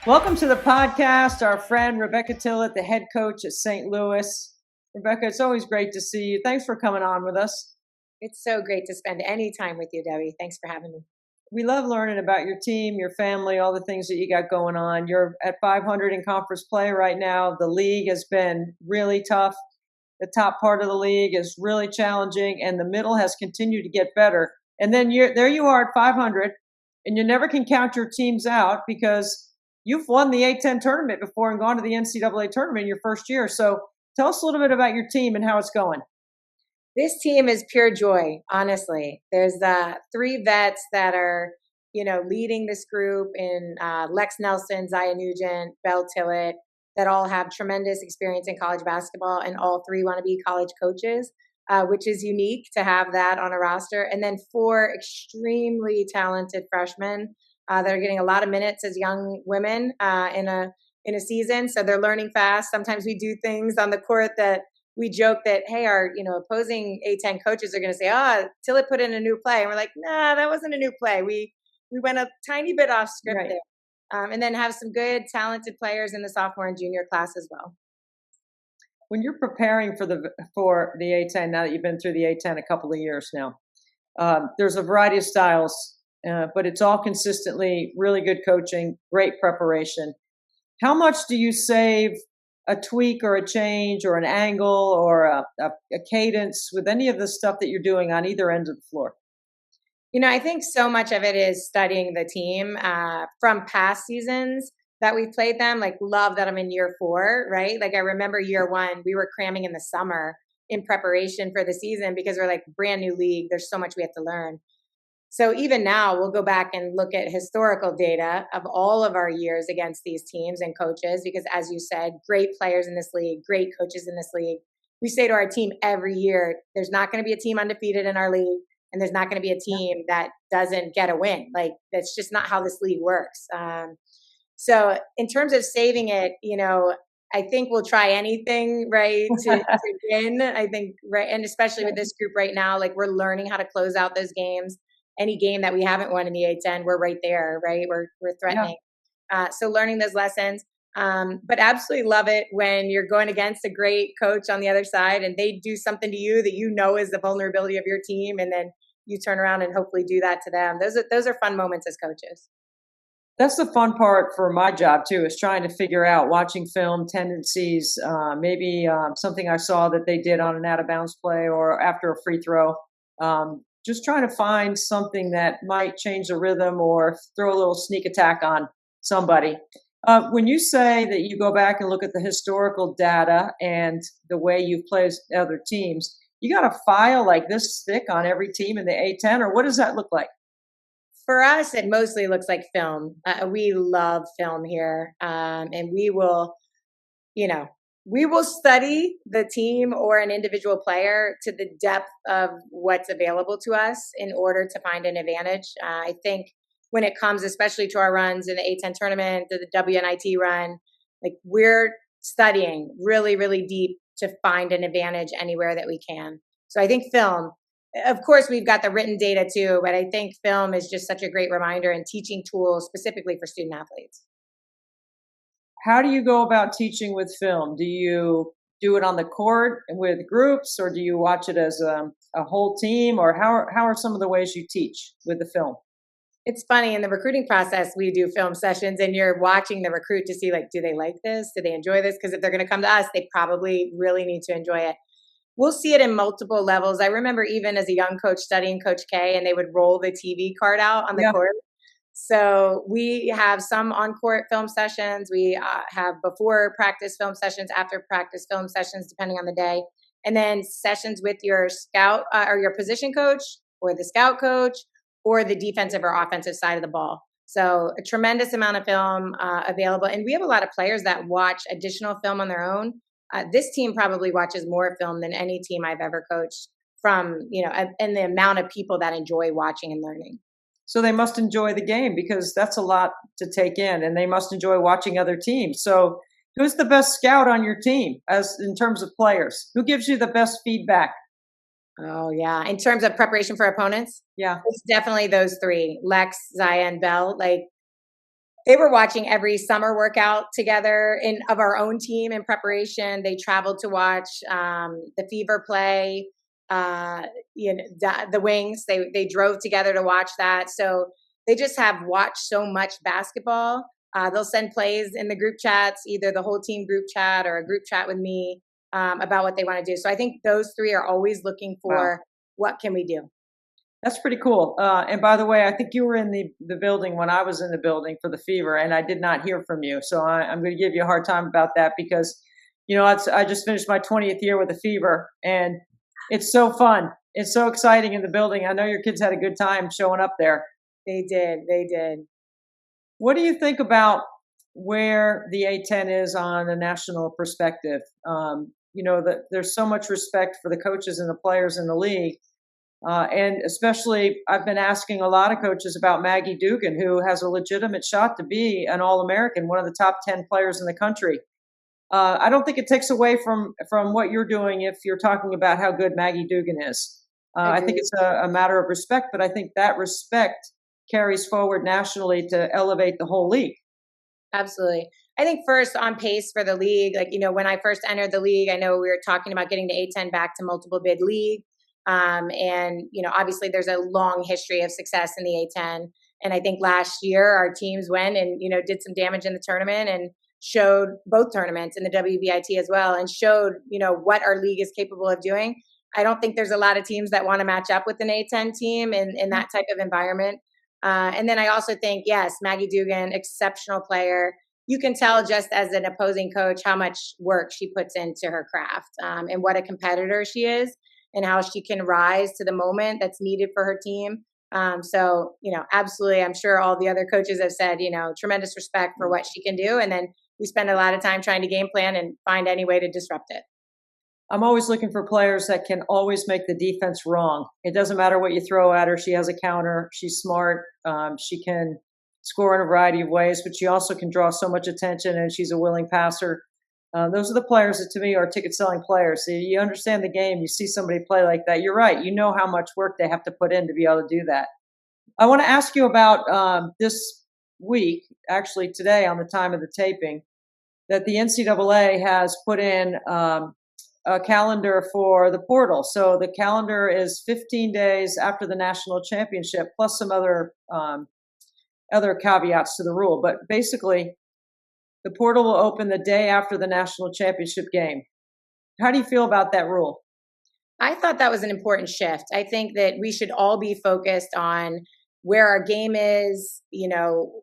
Welcome to the podcast, our friend Rebecca Tillett, the head coach at St. Louis. Rebecca, it's always great to see you. Thanks for coming on with us. It's so great to spend any time with you, Debbie. Thanks for having me. We love learning about your team, your family, all the things that you got going on. You're at 500 in conference play right now. The league has been really tough. The top part of the league is really challenging, and the middle has continued to get better. And then there you are at 500, and you never can count your teams out because you've won the A10 tournament before and gone to the NCAA tournament in your first year. So tell us a little bit about your team and how it's going. This team is pure joy, honestly. There's three vets that are, leading this group in Lex Nelson, Zaya Nugent, Belle Tillett, that all have tremendous experience in college basketball, and all three want to be college coaches, which is unique to have that on a roster. And then four extremely talented freshmen that are getting a lot of minutes as young women in a season. So they're learning fast. Sometimes we do things on the court that we joke that, hey, our opposing A10 coaches are going to say, Tillett put in a new play. And we're like, nah, that wasn't a new play. We went a tiny bit off script Right there. And then have some good, talented players in the sophomore and junior class as well. When you're preparing for the A10, now that you've been through the A10 a couple of years now, there's a variety of styles. But it's all consistently really good coaching, great preparation. How much do you save a tweak or a change or an angle or a cadence with any of the stuff that you're doing on either end of the floor? I think so much of it is studying the team from past seasons that we've played them. Like, love that I'm in year 4, right? Like, I remember year 1, we were cramming in the summer in preparation for the season because we're like, brand new league. There's so much we have to learn. So even now, we'll go back and look at historical data of all of our years against these teams and coaches, because as you said, great players in this league, great coaches in this league. We say to our team every year, there's not going to be a team undefeated in our league, and there's not going to be a team that doesn't get a win. Like, that's just not how this league works. So in terms of saving it, I think we'll try anything, right, to win. I think, right, and especially with this group right now, like, we're learning how to close out those games. Any game that we haven't won in the A10, we're right there, right? We're threatening. Yeah. So learning those lessons, but absolutely love it when you're going against a great coach on the other side and they do something to you that is the vulnerability of your team, and then you turn around and hopefully do that to them. Those are fun moments as coaches. That's the fun part for my job too, is trying to figure out, watching film, tendencies, maybe something I saw that they did on an out of bounds play or after a free throw. Just trying to find something that might change the rhythm or throw a little sneak attack on somebody. When you say that you go back and look at the historical data and the way you've played other teams, you got a file like this thick on every team in the A10, or what does that look like? For us, it mostly looks like film. We love film here, and we will study the team or an individual player to the depth of what's available to us in order to find an advantage. I think when it comes, especially to our runs in the A10 tournament, to the WNIT run, like, we're studying really, really deep to find an advantage anywhere that we can. So I think film, of course, we've got the written data too, but I think film is just such a great reminder and teaching tool specifically for student athletes. How do you go about teaching with film? Do you do it on the court with groups, or do you watch it as a whole team, or how are some of the ways you teach with the film? It's funny, in the recruiting process, we do film sessions and you're watching the recruit to see, like, do they like this? Do they enjoy this? Because if they're going to come to us, they probably really need to enjoy it. We'll see it in multiple levels. I remember even as a young coach studying Coach K, and they would roll the TV card out on the court. So we have some on-court film sessions. We have before practice film sessions, after practice film sessions, depending on the day. And then sessions with your scout or your position coach or the scout coach or the defensive or offensive side of the ball. So a tremendous amount of film available. And we have a lot of players that watch additional film on their own. This team probably watches more film than any team I've ever coached, from, and the amount of people that enjoy watching and learning. So they must enjoy the game, because that's a lot to take in, and they must enjoy watching other teams. So who's the best scout on your team as in terms of players? Who gives you the best feedback? Oh, yeah. In terms of preparation for opponents? Yeah. It's definitely those three, Lex, Zaya, and Belle. Like, they were watching every summer workout together of our own team in preparation. They traveled to watch the Fever play, the Wings. They drove together to watch that. So they just have watched so much basketball. They'll send plays in the group chats, either the whole team group chat or a group chat with me about what they want to do. So I think those three are always looking for what can we do. That's pretty cool. And by the way, I think you were in the building when I was in the building for the Fever, and I did not hear from you. So I'm going to give you a hard time about that because, I just finished my 20th year with the Fever, and it's so fun. It's so exciting in the building. I know your kids had a good time showing up there. They did. They did. What do you think about where the A10 is on a national perspective? That there's so much respect for the coaches and the players in the league. And especially, I've been asking a lot of coaches about Maggie Dugan, who has a legitimate shot to be an All-American, one of the top 10 players in the country. I don't think it takes away from what you're doing if you're talking about how good Maggie Dugan is. I think it's a matter of respect, but I think that respect carries forward nationally to elevate the whole league. Absolutely. I think first on pace for the league, when I first entered the league, I know we were talking about getting the A10 back to multiple bid league. Obviously there's a long history of success in the A10. And I think last year our teams went and, did some damage in the tournament and showed both tournaments in the WBIT as well and showed, what our league is capable of doing. I don't think there's a lot of teams that want to match up with an A10 team in that type of environment. And then I also think, yes, Maggie Dugan, exceptional player. You can tell just as an opposing coach how much work she puts into her craft and what a competitor she is and how she can rise to the moment that's needed for her team. Absolutely. I'm sure all the other coaches have said, tremendous respect for what she can do. And then we spend a lot of time trying to game plan and find any way to disrupt it. I'm always looking for players that can always make the defense wrong. It doesn't matter what you throw at her. She has a counter. She's smart. She can score in a variety of ways, but she also can draw so much attention, and she's a willing passer. Those are the players that, to me, are ticket-selling players. So you understand the game. You see somebody play like that. You're right. You know how much work they have to put in to be able to do that. I want to ask you about this week, actually today on the time of the taping, that the NCAA has put in a calendar for the portal. So the calendar is 15 days after the national championship, plus some other caveats to the rule. But basically, the portal will open the day after the national championship game. How do you feel about that rule? I thought that was an important shift. I think that we should all be focused on where our game is,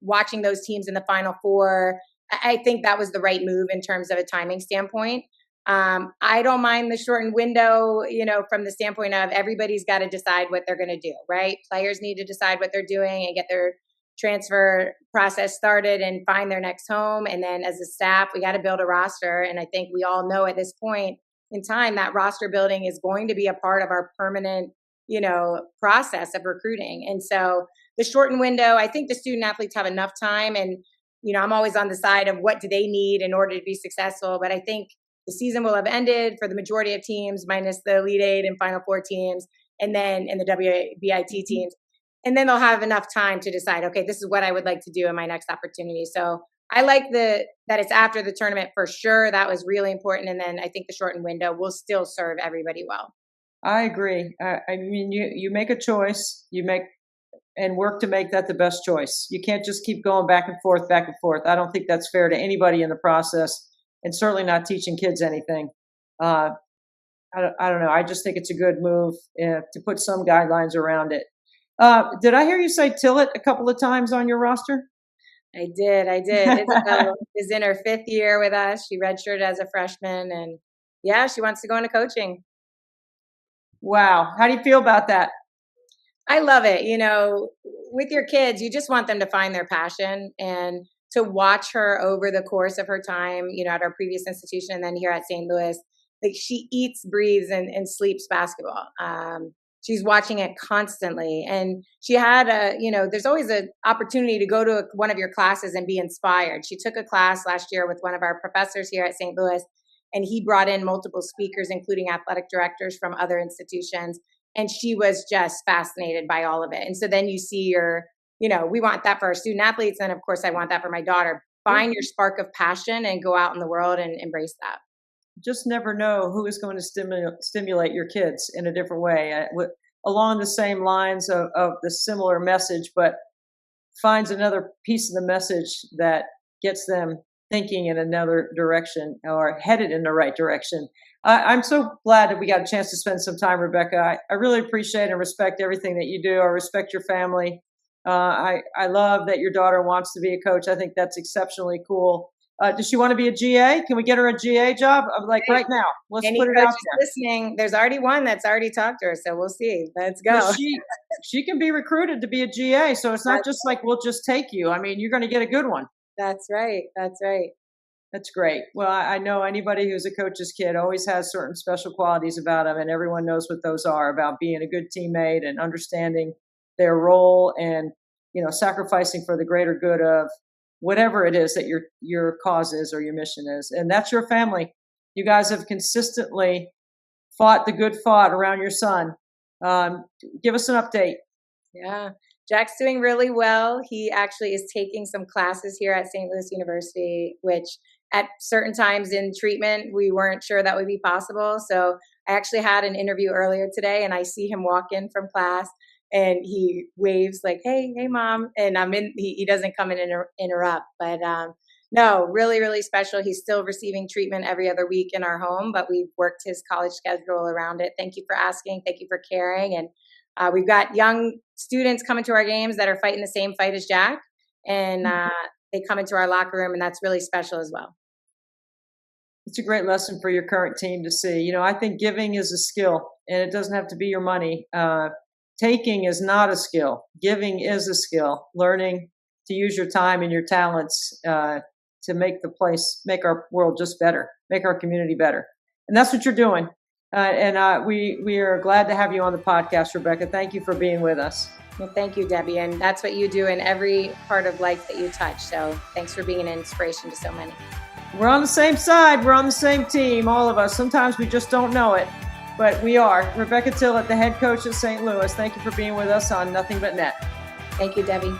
watching those teams in the Final Four. I think that was the right move in terms of a timing standpoint. I don't mind the shortened window, from the standpoint of everybody's got to decide what they're going to do, right? Players need to decide what they're doing and get their transfer process started and find their next home. And then as a staff, we got to build a roster. And I think we all know at this point in time that roster building is going to be a part of our permanent, process of recruiting. And so the shortened window, I think the student athletes have enough time. And, I'm always on the side of what do they need in order to be successful. But I think the season will have ended for the majority of teams, minus the Elite Eight and Final Four teams, and then in the WBIT teams. And then they'll have enough time to decide, okay, this is what I would like to do in my next opportunity. So I like that it's after the tournament for sure. That was really important. And then I think the shortened window will still serve everybody well. I agree. I mean, you make a choice, and work to make that the best choice. You can't just keep going back and forth. I don't think that's fair to anybody in the process, and certainly not teaching kids anything. I don't know. I just think it's a good move to put some guidelines around it. Did I hear you say Tillett a couple of times on your roster? I did. Isabel is in her 5th year with us. She redshirted as a freshman, and yeah, she wants to go into coaching. Wow. How do you feel about that? I love it. With your kids, you just want them to find their passion, and to watch her over the course of her time, at our previous institution and then here at St. Louis, like she eats, breathes, and sleeps basketball. She's watching it constantly. And she had there's always an opportunity to go to one of your classes and be inspired. She took a class last year with one of our professors here at St. Louis, and he brought in multiple speakers, including athletic directors from other institutions. And she was just fascinated by all of it. And so then you see your we want that for our student athletes. And of course, I want that for my daughter. Find your spark of passion and go out in the world and embrace that. Just never know who is going to stimulate your kids in a different way, along the same lines of the similar message, but finds another piece of the message that gets them thinking in another direction or headed in the right direction. I'm so glad that we got a chance to spend some time, Rebecca. I really appreciate and respect everything that you do. I respect your family. I love that your daughter wants to be a coach. I think that's exceptionally cool. Does she want to be a GA? Can we get her a GA job? Right now. Let's put it out there. Listening, there's already one that's already talked to her, so we'll see. Let's go. Well, she can be recruited to be a GA, so it's not just like we'll just take you. I mean, you're going to get a good one. That's right. That's right. That's great. Well, I know anybody who's a coach's kid always has certain special qualities about them, and everyone knows what those are about being a good teammate and understanding their role and, sacrificing for the greater good of whatever it is that your cause is or your mission is. And that's your family. You guys have consistently fought the good fight around your son. Give us an update. Yeah. Jack's doing really well. He actually is taking some classes here at St. Louis University, which at certain times in treatment, we weren't sure that would be possible. So I actually had an interview earlier today and I see him walk in from class and he waves like, hey, mom. And he doesn't come in and interrupt, but no, really, really special. He's still receiving treatment every other week in our home, but we've worked his college schedule around it. Thank you for asking. Thank you for caring. And we've got young students coming to our games that are fighting the same fight as Jack. And they come into our locker room, and that's really special as well. It's a great lesson for your current team to see. I think giving is a skill, and it doesn't have to be your money. Taking is not a skill. Giving is a skill. Learning to use your time and your talents to make our world just better, make our community better. And that's what you're doing. We are glad to have you on the podcast, Rebecca. Thank you for being with us. Well, thank you, Debbie. And that's what you do in every part of life that you touch. So thanks for being an inspiration to so many. We're on the same side. We're on the same team, all of us. Sometimes we just don't know it, but we are. Rebecca Tillett, the head coach at St. Louis. Thank you for being with us on Nothing But Net. Thank you, Debbie.